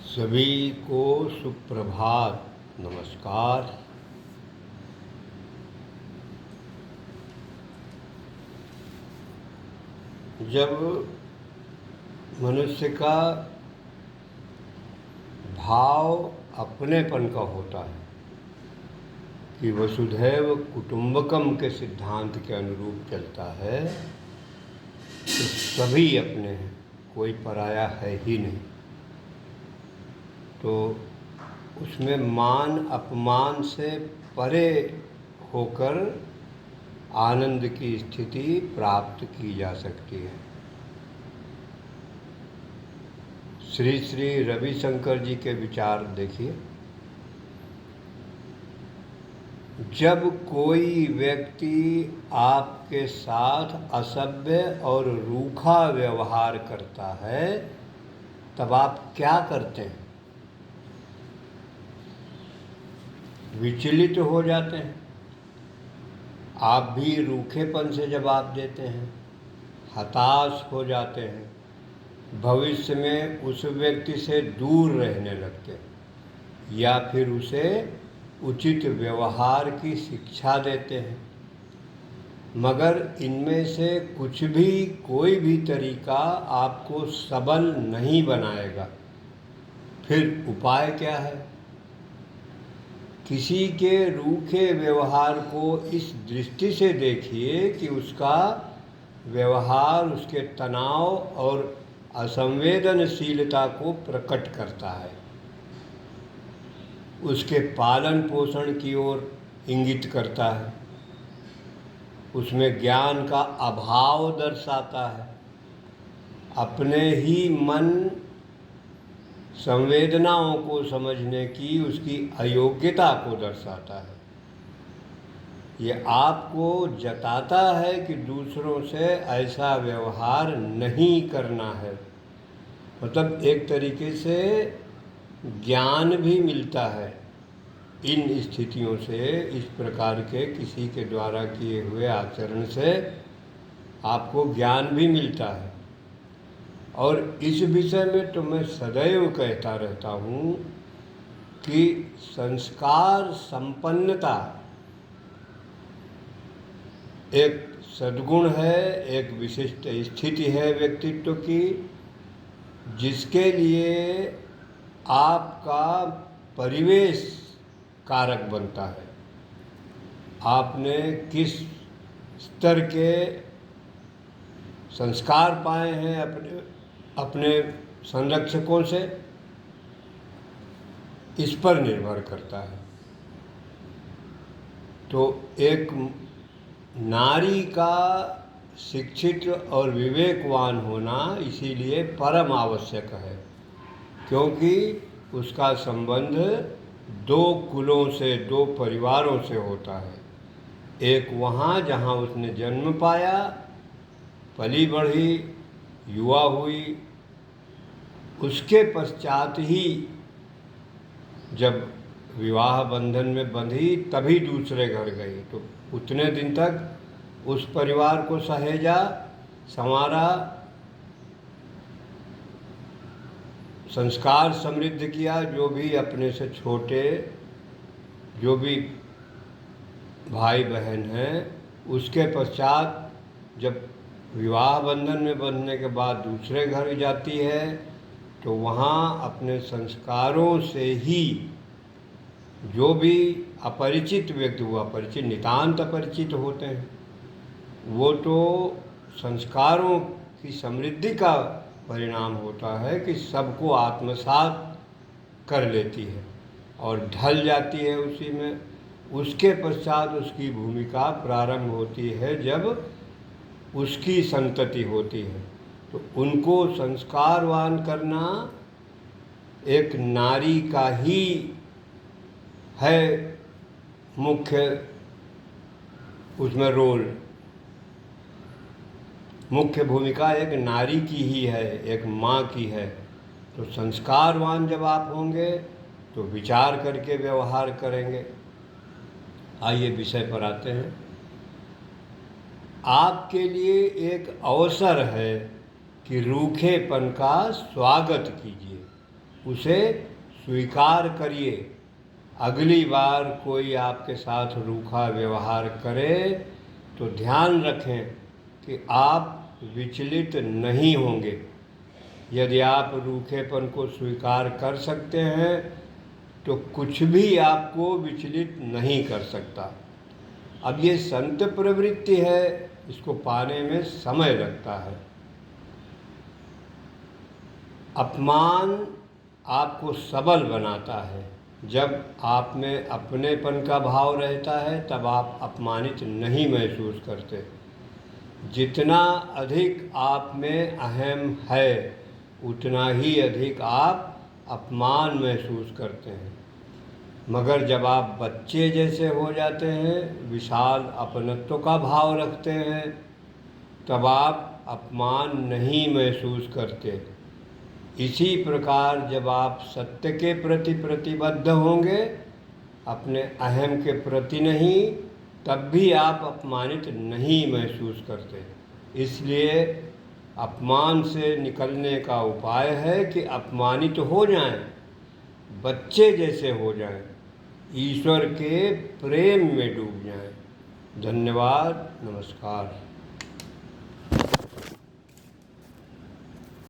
सभी को सुप्रभात, नमस्कार। जब मनुष्य का भाव अपनेपन का होता है कि वसुधैव कुटुंबकम के सिद्धांत के अनुरूप चलता है, तो सभी अपने हैं, कोई पराया है ही नहीं। तो उसमें मान अपमान से परे होकर आनंद की स्थिति प्राप्त की जा सकती है। श्री श्री रविशंकर जी के विचार देखिए। जब कोई व्यक्ति आपके साथ असभ्य और रूखा व्यवहार करता है, तब आप क्या करते हैं? विचलित हो जाते हैं। आप भी रूखेपन से जवाब देते हैं, हताश हो जाते हैं, भविष्य में उस व्यक्ति से दूर रहने लगते हैं या फिर उसे उचित व्यवहार की शिक्षा देते हैं। मगर इनमें से कुछ भी, कोई भी तरीका आपको सबल नहीं बनाएगा। फिर उपाय क्या है? किसी के रूखे व्यवहार को इस दृष्टि से देखिए कि उसका व्यवहार उसके तनाव और असंवेदनशीलता को प्रकट करता है, उसके पालन पोषण की ओर इंगित करता है, उसमें ज्ञान का अभाव दर्शाता है, अपने ही मन संवेदनाओं को समझने की उसकी अयोग्यता को दर्शाता है। ये आपको जताता है कि दूसरों से ऐसा व्यवहार नहीं करना है। मतलब एक तरीके से ज्ञान भी मिलता है इन स्थितियों से। इस प्रकार के किसी के द्वारा किए हुए आचरण से आपको ज्ञान भी मिलता है। और इस विषय में तो मैं सदैव कहता रहता हूँ कि संस्कार संपन्नता एक सद्गुण है, एक विशिष्ट स्थिति है व्यक्तित्व की, जिसके लिए आपका परिवेश कारक बनता है। आपने किस स्तर के संस्कार पाए हैं अपने संरक्षकों से, इस पर निर्भर करता है। तो एक नारी का शिक्षित और विवेकवान होना इसीलिए परम आवश्यक है, क्योंकि उसका संबंध दो कुलों से, दो परिवारों से होता है। एक वहाँ जहाँ उसने जन्म पाया, पली बढ़ी, युवा हुई, उसके पश्चात ही जब विवाह बंधन में बंधी तभी दूसरे घर गई। तो उतने दिन तक उस परिवार को सहेजा, संवारा, संस्कार समृद्ध किया। जो भी अपने से छोटे, जो भी भाई बहन हैं, उसके पश्चात जब विवाह बंधन में बंधने के बाद दूसरे घर जाती है, तो वहाँ अपने संस्कारों से ही जो भी अपरिचित व्यक्ति, हुआ परिचित, नितांत अपरिचित होते हैं, वो तो संस्कारों की समृद्धि का परिणाम होता है कि सबको आत्मसात कर लेती है और ढल जाती है उसी में। उसके पश्चात उसकी भूमिका प्रारंभ होती है जब उसकी संतति होती है। तो उनको संस्कारवान करना एक नारी का ही है मुख्य, उसमें रोल, मुख्य भूमिका एक नारी की ही है, एक माँ की है। तो संस्कारवान जब आप होंगे तो विचार करके व्यवहार करेंगे। आइए विषय पर आते हैं। आपके लिए एक अवसर है कि रूखेपन का स्वागत कीजिए, उसे स्वीकार करिए। अगली बार कोई आपके साथ रूखा व्यवहार करे तो ध्यान रखें कि आप विचलित नहीं होंगे। यदि आप रूखेपन को स्वीकार कर सकते हैं तो कुछ भी आपको विचलित नहीं कर सकता। अब ये संत प्रवृत्ति है, इसको पाने में समय लगता है। अपमान आपको सबल बनाता है। जब आप में अपनेपन का भाव रहता है तब आप अपमानित नहीं महसूस करते। जितना अधिक आप में अहम है उतना ही अधिक आप अपमान महसूस करते हैं। मगर जब आप बच्चे जैसे हो जाते हैं, विशाल अपनत्व का भाव रखते हैं, तब आप अपमान नहीं महसूस करते। इसी प्रकार जब आप सत्य के प्रति प्रतिबद्ध होंगे, अपने अहम के प्रति नहीं, तब भी आप अपमानित नहीं महसूस करते। इसलिए अपमान से निकलने का उपाय है कि अपमानित हो जाएं, बच्चे जैसे हो जाएं, ईश्वर के प्रेम में डूब जाएं। धन्यवाद, नमस्कार।